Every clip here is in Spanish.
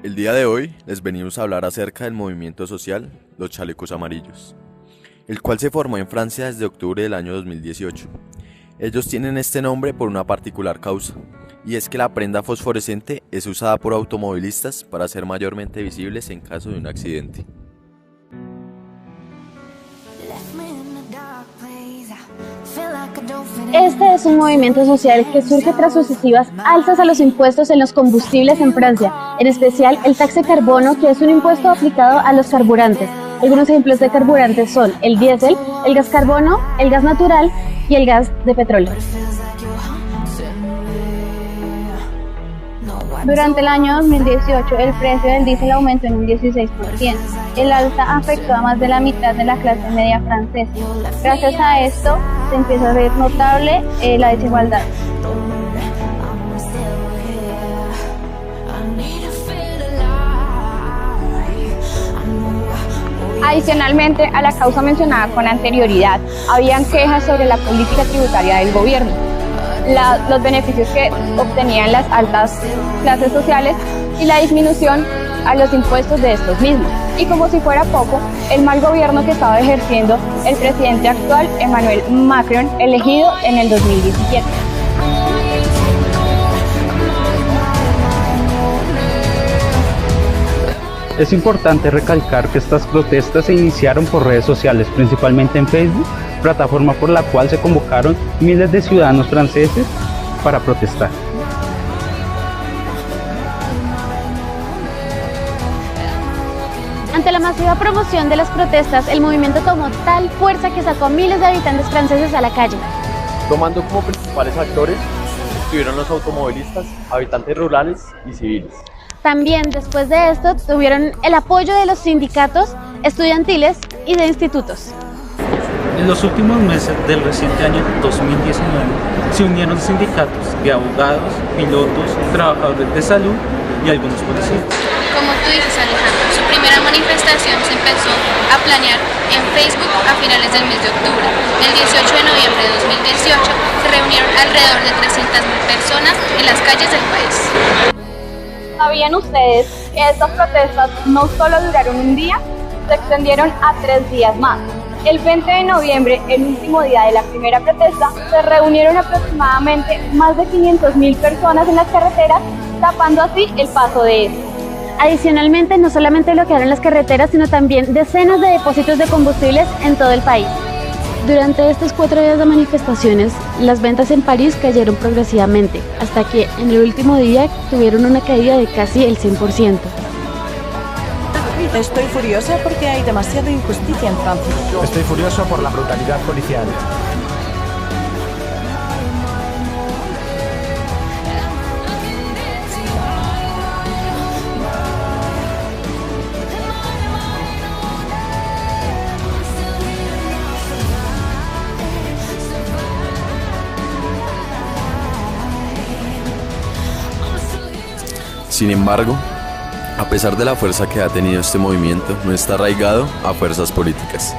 El día de hoy les venimos a hablar acerca del movimiento social Los Chalecos Amarillos, el cual se formó en Francia desde octubre del año 2018. Ellos tienen este nombre por una particular causa, y es que la prenda fosforescente es usada por automovilistas para ser mayormente visibles en caso de un accidente. Este es un movimiento social que surge tras sucesivas alzas a los impuestos en los combustibles en Francia, en especial el taxe carbono, que es un impuesto aplicado a los carburantes. Algunos ejemplos de carburantes son el diésel, el gas carbono, el gas natural y el gas de petróleo. Durante el año 2018, el precio del diésel aumentó en un 16%. El alza afectó a más de la mitad de la clase media francesa. Gracias a esto, se empieza a ver notable la desigualdad. Adicionalmente a la causa mencionada con anterioridad, habían quejas sobre la política tributaria del gobierno, los beneficios que obtenían las altas clases sociales y la disminución a los impuestos de estos mismos. Y como si fuera poco, el mal gobierno que estaba ejerciendo el presidente actual, Emmanuel Macron, elegido en el 2017. Es importante recalcar que estas protestas se iniciaron por redes sociales, principalmente en Facebook, plataforma por la cual se convocaron miles de ciudadanos franceses para protestar. Ante la masiva promoción de las protestas, el movimiento tomó tal fuerza que sacó a miles de habitantes franceses a la calle. Tomando como principales actores estuvieron los automovilistas, habitantes rurales y civiles. También después de esto tuvieron el apoyo de los sindicatos estudiantiles y de institutos. En los últimos meses del reciente año 2019 se unieron sindicatos de abogados, pilotos, trabajadores de salud y algunos policías. Como tú dices, Alejandro, su primera manifestación se empezó a planear en Facebook a finales del mes de octubre. El 18 de noviembre de 2018 se reunieron alrededor de 300.000 personas en las calles del país. ¿Sabían ustedes que estas protestas no solo duraron un día, se extendieron a 3 días más? El 20 de noviembre, el último día de la primera protesta, se reunieron aproximadamente más de 500.000 personas en las carreteras, tapando así el paso de estos. Adicionalmente, no solamente bloquearon las carreteras, sino también decenas de depósitos de combustibles en todo el país. Durante estos 4 días de manifestaciones, las ventas en París cayeron progresivamente, hasta que en el último día tuvieron una caída de casi el 100%. Estoy furiosa porque hay demasiada injusticia en Francia. Estoy furioso por la brutalidad policial. Sin embargo, a pesar de la fuerza que ha tenido este movimiento, no está arraigado a fuerzas políticas.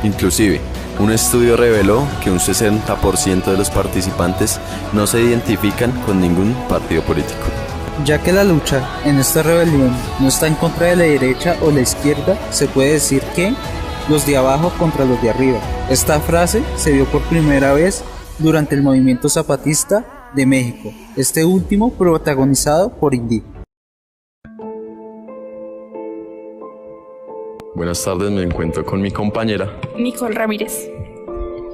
Inclusive, un estudio reveló que un 60% de los participantes no se identifican con ningún partido político. Ya que la lucha en esta rebelión no está en contra de la derecha o la izquierda, se puede decir que los de abajo contra los de arriba. Esta frase se vio por primera vez durante el movimiento zapatista de México, este último protagonizado por indígenas. Buenas tardes, me encuentro con mi compañera Nicole Ramírez.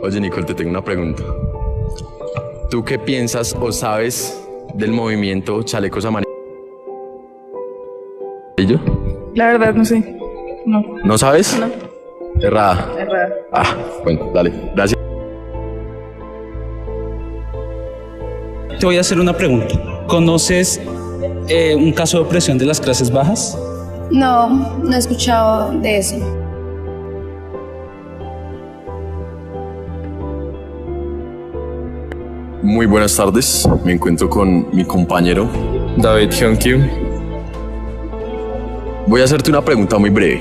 Oye, Nicole, te tengo una pregunta. ¿Tú qué piensas o sabes del movimiento Chalecos Amarillos? La verdad no sé. No. ¿No sabes? No. Errada. Bueno, dale, gracias. Te voy a hacer una pregunta. ¿Conoces un caso de opresión de las clases bajas? No he escuchado de eso. Muy buenas tardes, me encuentro con mi compañero David Hyun-Kyu. Voy a hacerte una pregunta muy breve.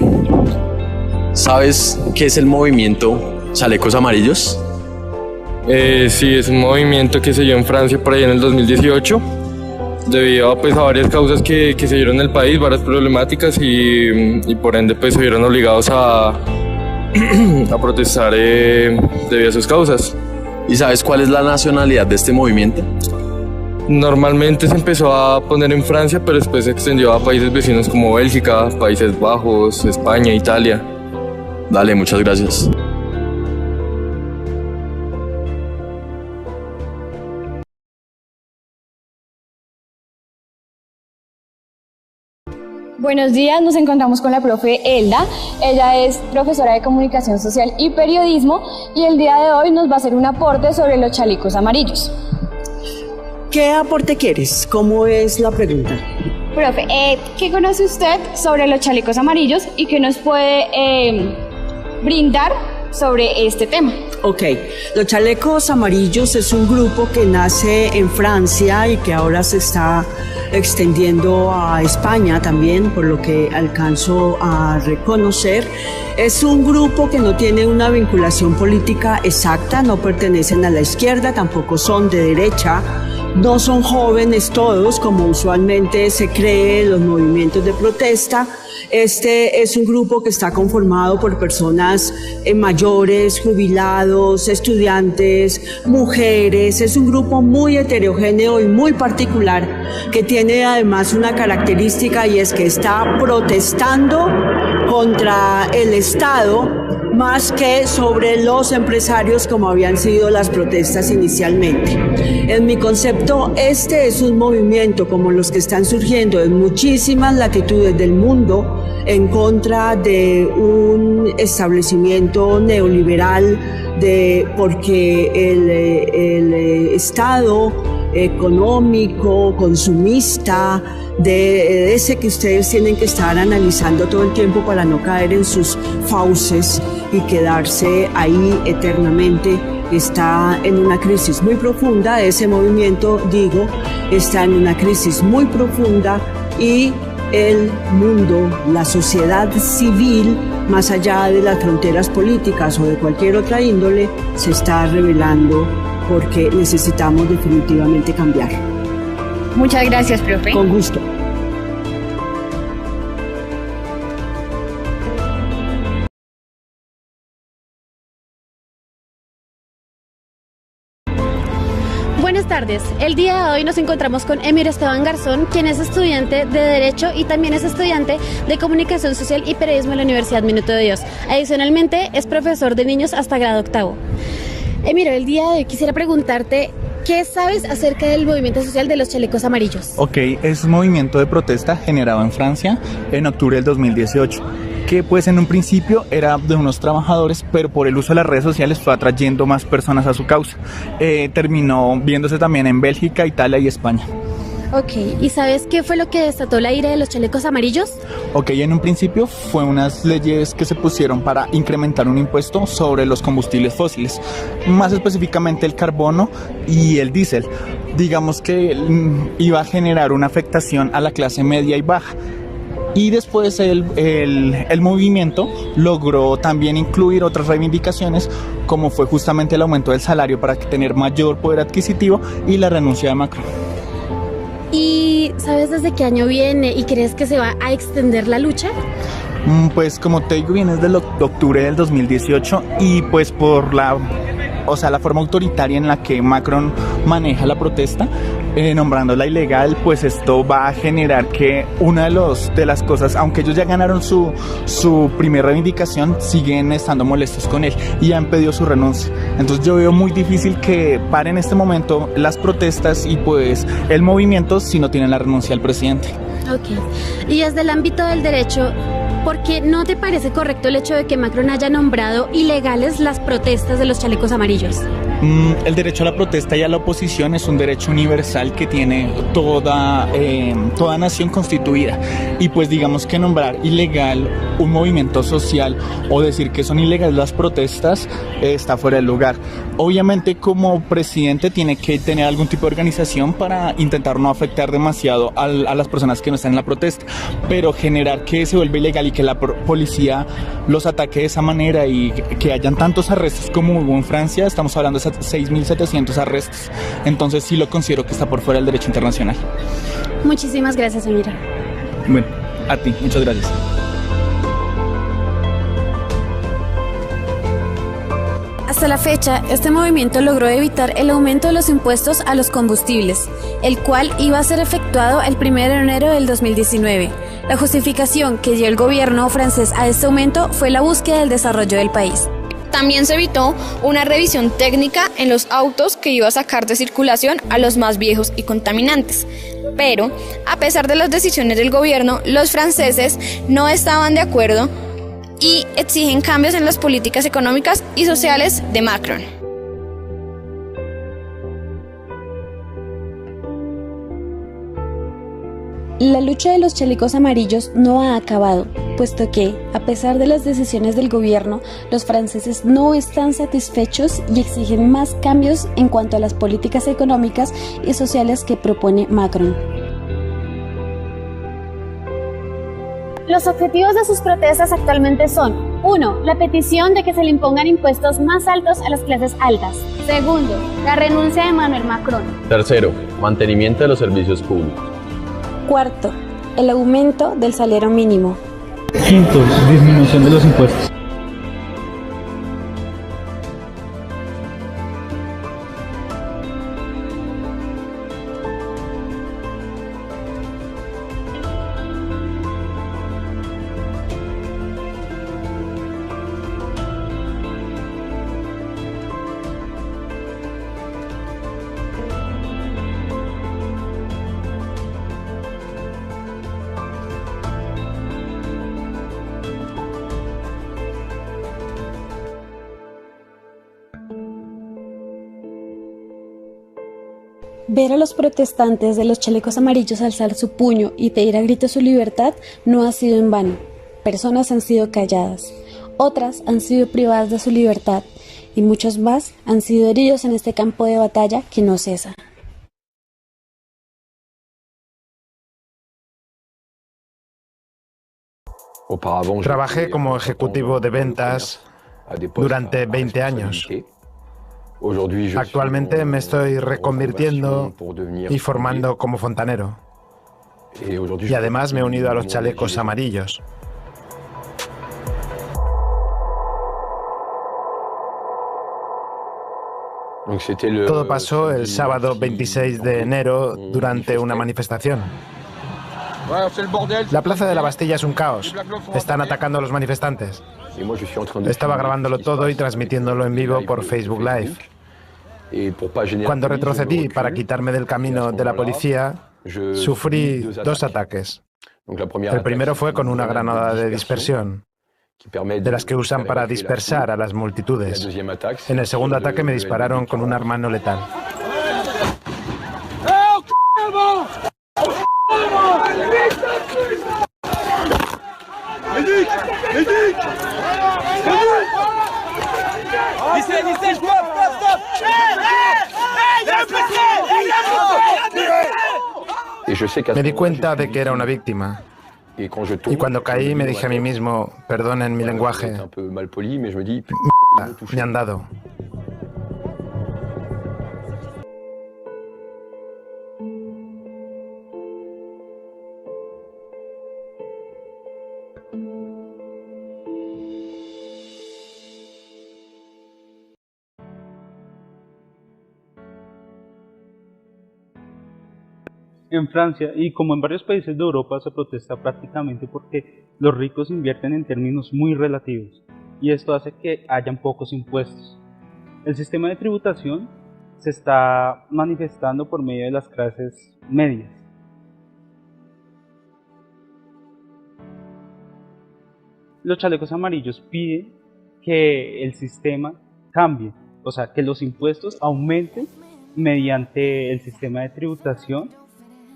¿Sabes qué es el movimiento Chalecos Amarillos? Sí, es un movimiento que se dio en Francia por ahí en el 2018 debido a varias causas que se dieron en el país, varias problemáticas y por ende pues se vieron obligados a protestar debido a sus causas. ¿Y sabes cuál es la nacionalidad de este movimiento? Normalmente se empezó a poner en Francia, pero después se extendió a países vecinos como Bélgica, Países Bajos, España, Italia. Dale, muchas gracias. Buenos días, nos encontramos con la profe Elda. Ella es profesora de Comunicación Social y Periodismo y el día de hoy nos va a hacer un aporte sobre los chalecos amarillos. ¿Qué aporte quieres? ¿Cómo es la pregunta? Profe, ¿qué conoce usted sobre los chalecos amarillos y qué nos puede brindar sobre este tema? Ok, los chalecos amarillos es un grupo que nace en Francia y que ahora se está extendiendo a España también, por lo que alcanzo a reconocer. Es un grupo que no tiene una vinculación política exacta, no pertenecen a la izquierda, tampoco son de derecha, no son jóvenes todos, como usualmente se cree en los movimientos de protesta. Este es un grupo que está conformado por personas mayores, jubilados, estudiantes, mujeres. Es un grupo muy heterogéneo y muy particular que tiene además una característica y es que está protestando contra el Estado más que sobre los empresarios como habían sido las protestas inicialmente. En mi concepto, este es un movimiento como los que están surgiendo en muchísimas latitudes del mundo en contra de un establecimiento neoliberal, porque el Estado económico, consumista, de ese que ustedes tienen que estar analizando todo el tiempo para no caer en sus fauces y quedarse ahí eternamente, está en una crisis muy profunda. Ese movimiento, digo, está en una crisis muy profunda y el mundo, la sociedad civil, más allá de las fronteras políticas o de cualquier otra índole, se está revelando porque necesitamos definitivamente cambiar. Muchas gracias, profe. Con gusto. Buenas tardes. El día de hoy nos encontramos con Emir Esteban Garzón, quien es estudiante de Derecho y también es estudiante de Comunicación Social y Periodismo en la Universidad Minuto de Dios. Adicionalmente, es profesor de niños hasta grado octavo. Emir, el día de hoy quisiera preguntarte, ¿qué sabes acerca del movimiento social de los chalecos amarillos? Ok, es un movimiento de protesta generado en Francia en octubre del 2018. Que pues en un principio era de unos trabajadores, pero por el uso de las redes sociales fue atrayendo más personas a su causa. Terminó viéndose también en Bélgica, Italia y España. Ok, ¿y sabes qué fue lo que desató la ira de los chalecos amarillos? Ok, en un principio fue unas leyes que se pusieron para incrementar un impuesto sobre los combustibles fósiles, más específicamente el carbono y el diésel. Digamos que iba a generar una afectación a la clase media y baja. Y después el movimiento logró también incluir otras reivindicaciones, como fue justamente el aumento del salario para tener mayor poder adquisitivo y la renuncia de Macron. ¿Y sabes desde qué año viene y crees que se va a extender la lucha? Pues como te digo, viene desde octubre del 2018 y pues por la forma autoritaria en la que Macron maneja la protesta, nombrándola ilegal, pues esto va a generar que una de las cosas, aunque ellos ya ganaron su primera reivindicación, siguen estando molestos con él y han pedido su renuncia. Entonces yo veo muy difícil que paren en este momento las protestas y pues el movimiento si no tienen la renuncia del presidente. Ok, y desde el ámbito del derecho, ¿por qué no te parece correcto el hecho de que Macron haya nombrado ilegales las protestas de los chalecos amarillos? El derecho a la protesta y a la oposición es un derecho universal que tiene toda nación constituida, y pues digamos que nombrar ilegal un movimiento social o decir que son ilegales las protestas está fuera del lugar. Obviamente como presidente tiene que tener algún tipo de organización para intentar no afectar demasiado a las personas que no están en la protesta, pero generar que se vuelva ilegal y que la policía los ataque de esa manera y que hayan tantos arrestos como hubo en Francia, estamos hablando de 6.700 arrestos. Entonces sí lo considero que está por fuera del derecho internacional. Muchísimas gracias, Amira. Bueno, a ti, muchas gracias. Hasta la fecha, este movimiento logró evitar el aumento de los impuestos a los combustibles, el cual iba a ser efectuado el 1 de enero del 2019. La justificación que dio el gobierno francés a este aumento fue la búsqueda del desarrollo del país. También se evitó una revisión técnica en los autos que iba a sacar de circulación a los más viejos y contaminantes. Pero, a pesar de las decisiones del gobierno, los franceses no estaban de acuerdo y exigen cambios en las políticas económicas y sociales de Macron. La lucha de los chalecos amarillos no ha acabado, puesto que, a pesar de las decisiones del gobierno, los franceses no están satisfechos y exigen más cambios en cuanto a las políticas económicas y sociales que propone Macron. Los objetivos de sus protestas actualmente son: 1. La petición de que se le impongan impuestos más altos a las clases altas. 2. La renuncia de Emmanuel Macron. 3. Mantenimiento de los servicios públicos. 4. El aumento del salario mínimo. 5. Disminución de los impuestos. Ver a los protestantes de los chalecos amarillos alzar su puño y pedir a gritos su libertad no ha sido en vano. Personas han sido calladas, otras han sido privadas de su libertad y muchos más han sido heridos en este campo de batalla que no cesa. Trabajé como ejecutivo de ventas durante 20 años. Actualmente me estoy reconvirtiendo y formando como fontanero. Y además me he unido a los chalecos amarillos. Todo pasó el sábado 26 de enero durante una manifestación. La plaza de la Bastilla es un caos. Están atacando a los manifestantes. Estaba grabándolo todo y transmitiéndolo en vivo por Facebook Live. Cuando retrocedí para quitarme del camino de la policía, sufrí 2 ataques. El primero fue con una granada de dispersión, de las que usan para dispersar a las multitudes. En el segundo ataque me dispararon con un arma no letal. Me di cuenta de que era una víctima. Y cuando caí me dije a mí mismo, perdonen mi lenguaje, me han dado. En Francia y como en varios países de Europa se protesta prácticamente porque los ricos invierten en términos muy relativos y esto hace que hayan pocos impuestos. El sistema de tributación se está manifestando por medio de las clases medias. Los chalecos amarillos piden que el sistema cambie, o sea, que los impuestos aumenten mediante el sistema de tributación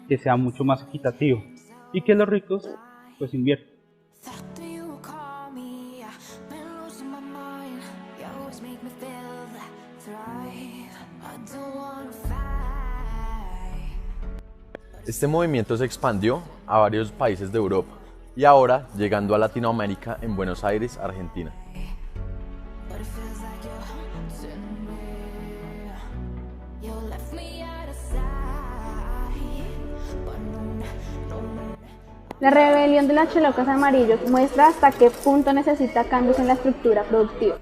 que sea mucho más equitativo y que los ricos pues inviertan. Este movimiento se expandió a varios países de Europa y ahora llegando a Latinoamérica en Buenos Aires, Argentina. La rebelión de los chalecos amarillos muestra hasta qué punto necesita cambios en la estructura productiva.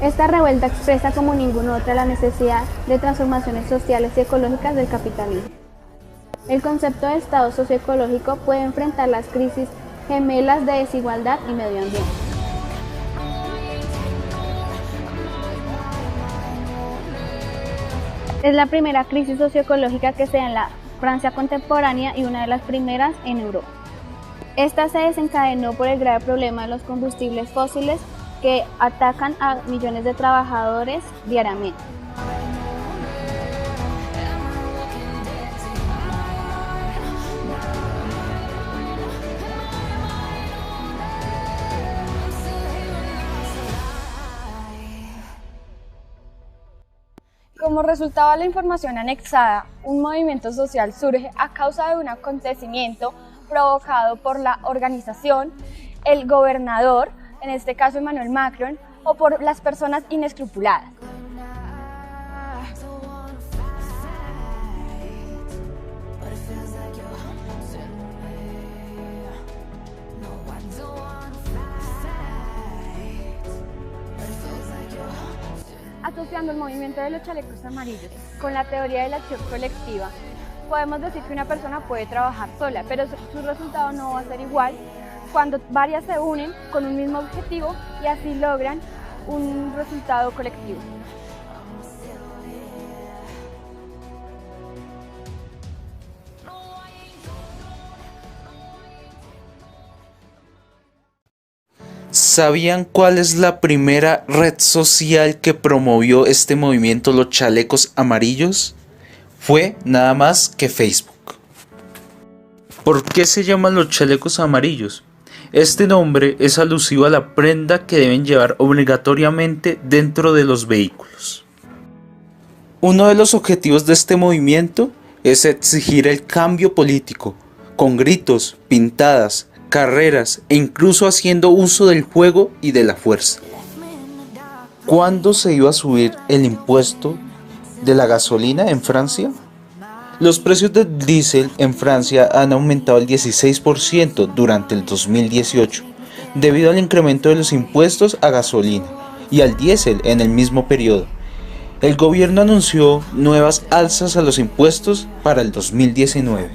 Esta revuelta expresa como ninguna otra la necesidad de transformaciones sociales y ecológicas del capitalismo. El concepto de Estado socioecológico puede enfrentar las crisis gemelas de desigualdad y medio ambiente. Es la primera crisis socioecológica que se da en la Francia contemporánea y una de las primeras en Europa. Esta se desencadenó por el grave problema de los combustibles fósiles que atacan a millones de trabajadores diariamente. Como resultado de la información anexada, un movimiento social surge a causa de un acontecimiento provocado por la organización, el gobernador, en este caso Emmanuel Macron, o por las personas inescrupuladas. Asociando el movimiento de los chalecos amarillos con la teoría de la acción colectiva, podemos decir que una persona puede trabajar sola, pero su resultado no va a ser igual cuando varias se unen con un mismo objetivo y así logran un resultado colectivo. ¿Sabían cuál es la primera red social que promovió este movimiento, los chalecos amarillos? Fue nada más que Facebook. ¿Por qué se llaman los chalecos amarillos? Este nombre es alusivo a la prenda que deben llevar obligatoriamente dentro de los vehículos. Uno de los objetivos de este movimiento es exigir el cambio político, con gritos, pintadas, carreras e incluso haciendo uso del fuego y de la fuerza. ¿Cuándo se iba a subir el impuesto de la gasolina en Francia? Los precios del diésel en Francia han aumentado el 16% durante el 2018, debido al incremento de los impuestos a gasolina y al diésel en el mismo periodo. El gobierno anunció nuevas alzas a los impuestos para el 2019.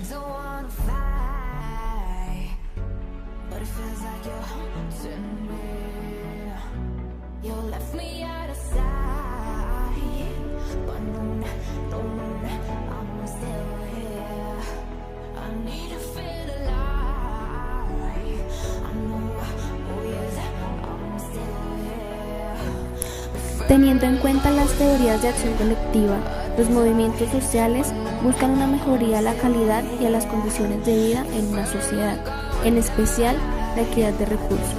Teniendo en cuenta las teorías de acción colectiva, los movimientos sociales buscan una mejoría a la calidad y a las condiciones de vida en una sociedad, en especial la equidad de recursos.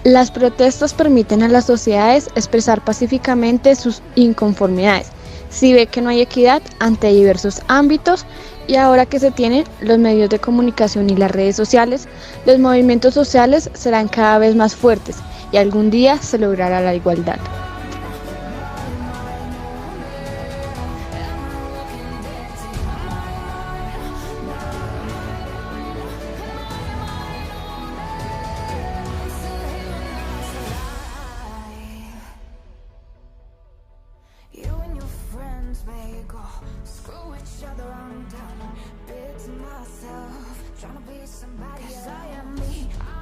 Las protestas permiten a las sociedades expresar pacíficamente sus inconformidades, si ve que no hay equidad ante diversos ámbitos. Y ahora que se tienen los medios de comunicación y las redes sociales, los movimientos sociales serán cada vez más fuertes y algún día se logrará la igualdad. Trying to be somebody, 'cause I am me.